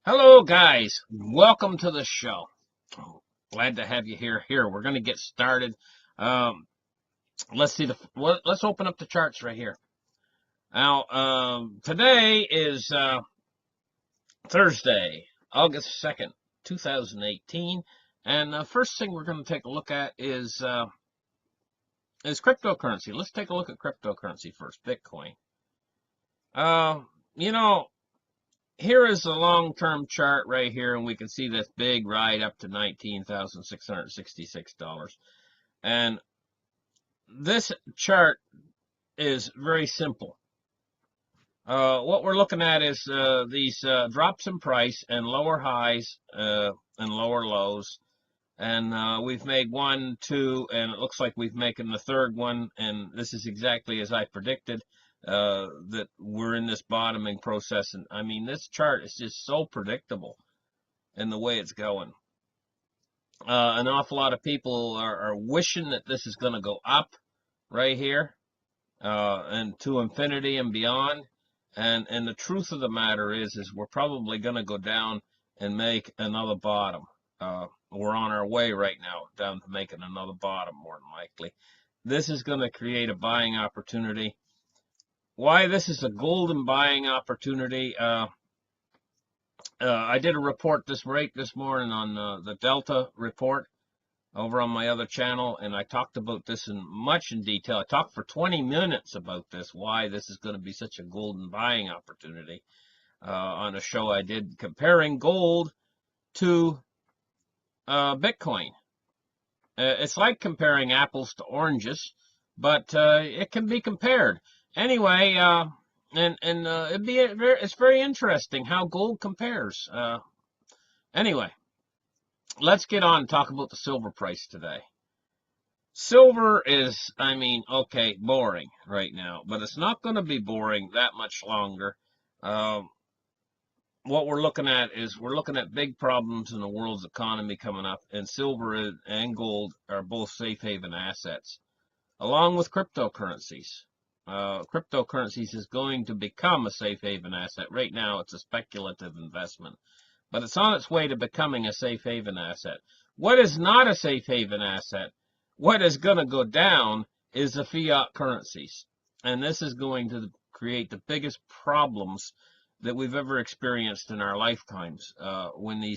Hello, guys. Welcome to the show. Glad to have you here. We're going to get started. Um, let's open up the charts right here. Now, today is Thursday, August 2nd, 2018, and the first thing we're going to take a look at is cryptocurrency. Let's take a look at cryptocurrency first, Bitcoin. Uh, you know, Here is the long-term chart right here, and we can see this big ride up to $19,666. And this chart is very simple. What we're looking at is these drops in price and lower highs and lower lows. And we've made one, two, and it looks like we've making the third one. And this is exactly as I predicted. That we're in this bottoming process. And I mean, this chart is just so predictable in the way it's going. An awful lot of people are wishing that this is going to go up right here and to infinity and beyond. And the truth of the matter is we're probably going to go down and make another bottom. We're on our way right now down to making another bottom, more than likely. This is going to create a buying opportunity. Why this is a golden buying opportunity? I did a report this morning on the Delta report over on my other channel, and I talked about this in detail. I talked for 20 minutes about this, why this is going to be such a golden buying opportunity on a show I did comparing gold to Bitcoin. It's like comparing apples to oranges, but it can be compared. Anyway, it's very interesting how gold compares. Anyway, let's get on and talk about the silver price today. Silver is, okay, boring right now, but it's not going to be boring that much longer. What we're looking at is big problems in the world's economy coming up, and silver and gold are both safe haven assets, along with cryptocurrencies. Cryptocurrencies is going to become a safe haven asset. Right now, it's a speculative investment, but it's on its way to becoming a safe haven asset. What is not a safe haven asset? What is going to go down is the fiat currencies, and this is going to create the biggest problems that we've ever experienced in our lifetimes when the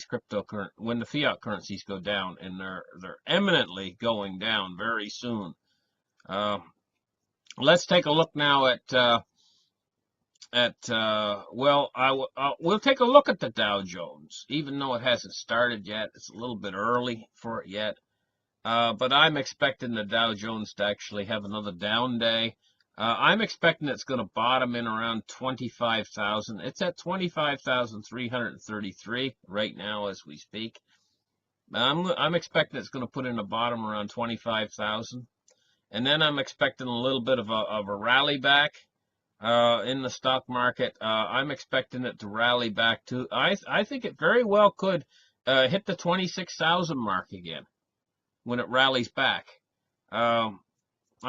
fiat currencies go down, and they're imminently going down very soon. Let's take a look now we'll take a look at the Dow Jones, even though it hasn't started yet. It's a little bit early for it yet, but I'm expecting the Dow Jones to actually have another down day. I'm expecting it's going to bottom in around 25,000. It's at 25,333 right now as we speak. I'm expecting it's going to put in a bottom around 25,000. And then I'm expecting a little bit of a rally back in the stock market. I'm expecting it to rally back to, I think it very well could hit the 26,000 mark again when it rallies back. I'm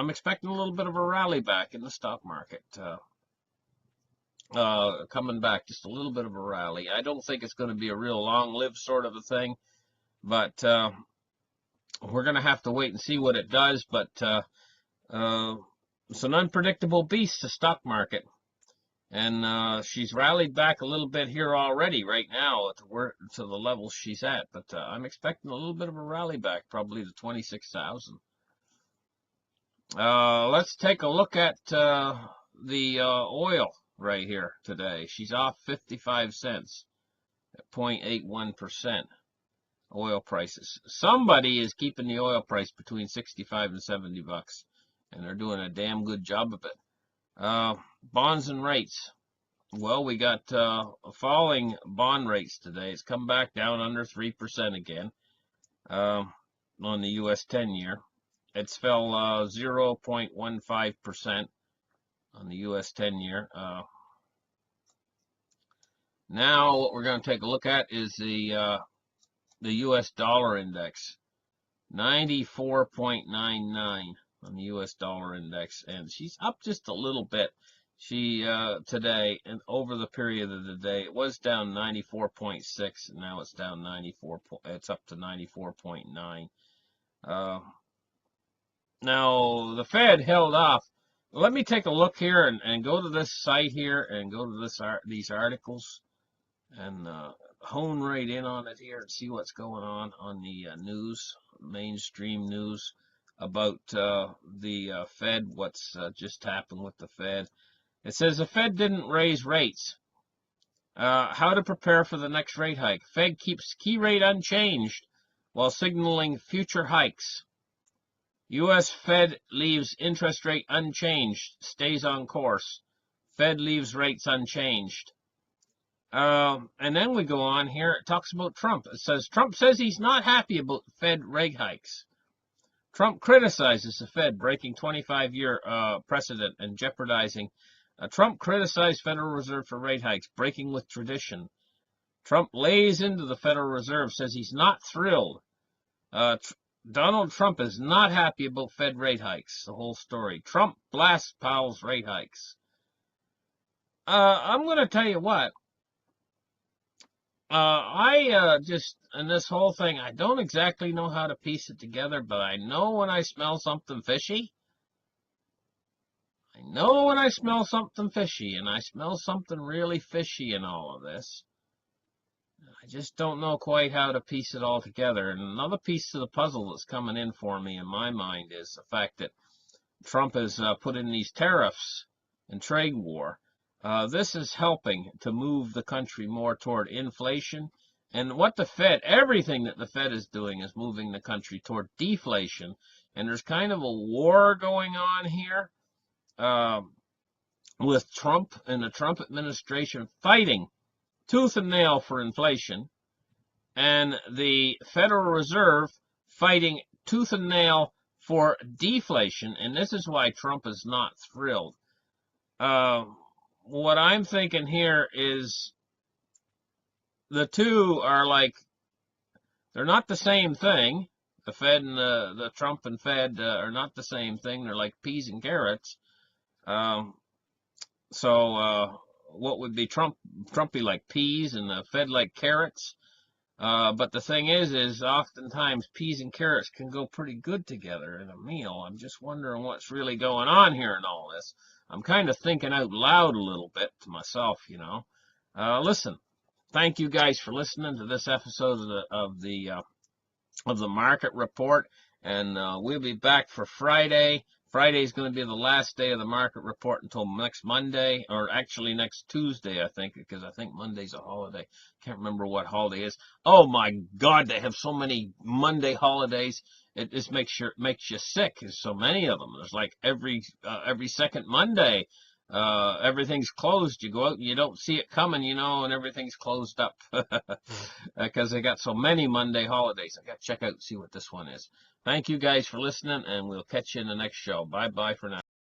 expecting a little bit of a rally back in the stock market. Coming back, just a little bit of a rally. I don't think it's going to be a real long-lived sort of a thing, but we're going to have to wait and see what it does, but it's an unpredictable beast, the stock market. And she's rallied back a little bit here already right now to the level she's at, but I'm expecting a little bit of a rally back, probably to 26,000. Let's take a look at the oil right here today. She's off 55 cents at 0.81%. Oil prices. Somebody is keeping the oil price between 65 and 70 bucks, and they're doing a damn good job of it. Bonds and rates. Well, we got falling bond rates today. It's come back down under 3% again on the U.S. 10-year. It's fell 0.15% on the U.S. 10-year. Now what we're going to take a look at is the U.S. dollar index, 94.99 on the U.S. dollar index, and she's up just a little bit. Today, and over the period of the day, it was down 94.6, and now it's down 94. It's up to 94.9. Now the Fed held off. Let me take a look here and go to this site here and go to these articles and hone right in on it here and see what's going on the news, mainstream news about the Fed, what's just happened with the Fed. It says the Fed didn't raise rates. How to prepare for the next rate hike. Fed keeps key rate unchanged while signaling future hikes. U.S. Fed leaves interest rate unchanged, stays on course. Fed leaves rates unchanged. And then we go on here. It talks about Trump. It says Trump says he's not happy about Fed rate hikes. Trump criticizes the Fed breaking 25-year precedent and jeopardizing. Trump criticized Federal Reserve for rate hikes, breaking with tradition. Trump lays into the Federal Reserve, says he's not thrilled. Donald Trump is not happy about Fed rate hikes, the whole story. Trump blasts Powell's rate hikes. I'm going to tell you what. In this whole thing, I don't exactly know how to piece it together, but I know when I smell something fishy. I know when I smell something fishy, and I smell something really fishy in all of this. I just don't know quite how to piece it all together. And another piece of the puzzle that's coming in for me in my mind is the fact that Trump has put in these tariffs and trade war. This is helping to move the country more toward inflation. And what the Fed, everything that the Fed is doing is moving the country toward deflation. And there's kind of a war going on here with Trump and the Trump administration fighting tooth and nail for inflation, and the Federal Reserve fighting tooth and nail for deflation. And this is why Trump is not thrilled. What I'm thinking here is the two are like, they're not the same thing. The Fed and the Trump and Fed are not the same thing. They're like peas and carrots. What would be Trumpy like peas and the Fed like carrots? But the thing is oftentimes peas and carrots can go pretty good together in a meal. I'm just wondering what's really going on here in all this. I'm kind of thinking out loud a little bit to myself, you know. Listen, thank you guys for listening to this episode of the market report, and we'll be back for Friday. Friday is going to be the last day of the market report until next Monday, or actually next Tuesday, I think, because I think Monday's a holiday. Can't remember what holiday it is. Oh my God, they have so many Monday holidays. It just makes you sick. There's so many of them. There's like every second Monday, everything's closed. You go out and you don't see it coming, you know, and everything's closed up because they got so many Monday holidays. I got to check out and see what this one is. Thank you guys for listening, and we'll catch you in the next show. Bye-bye for now.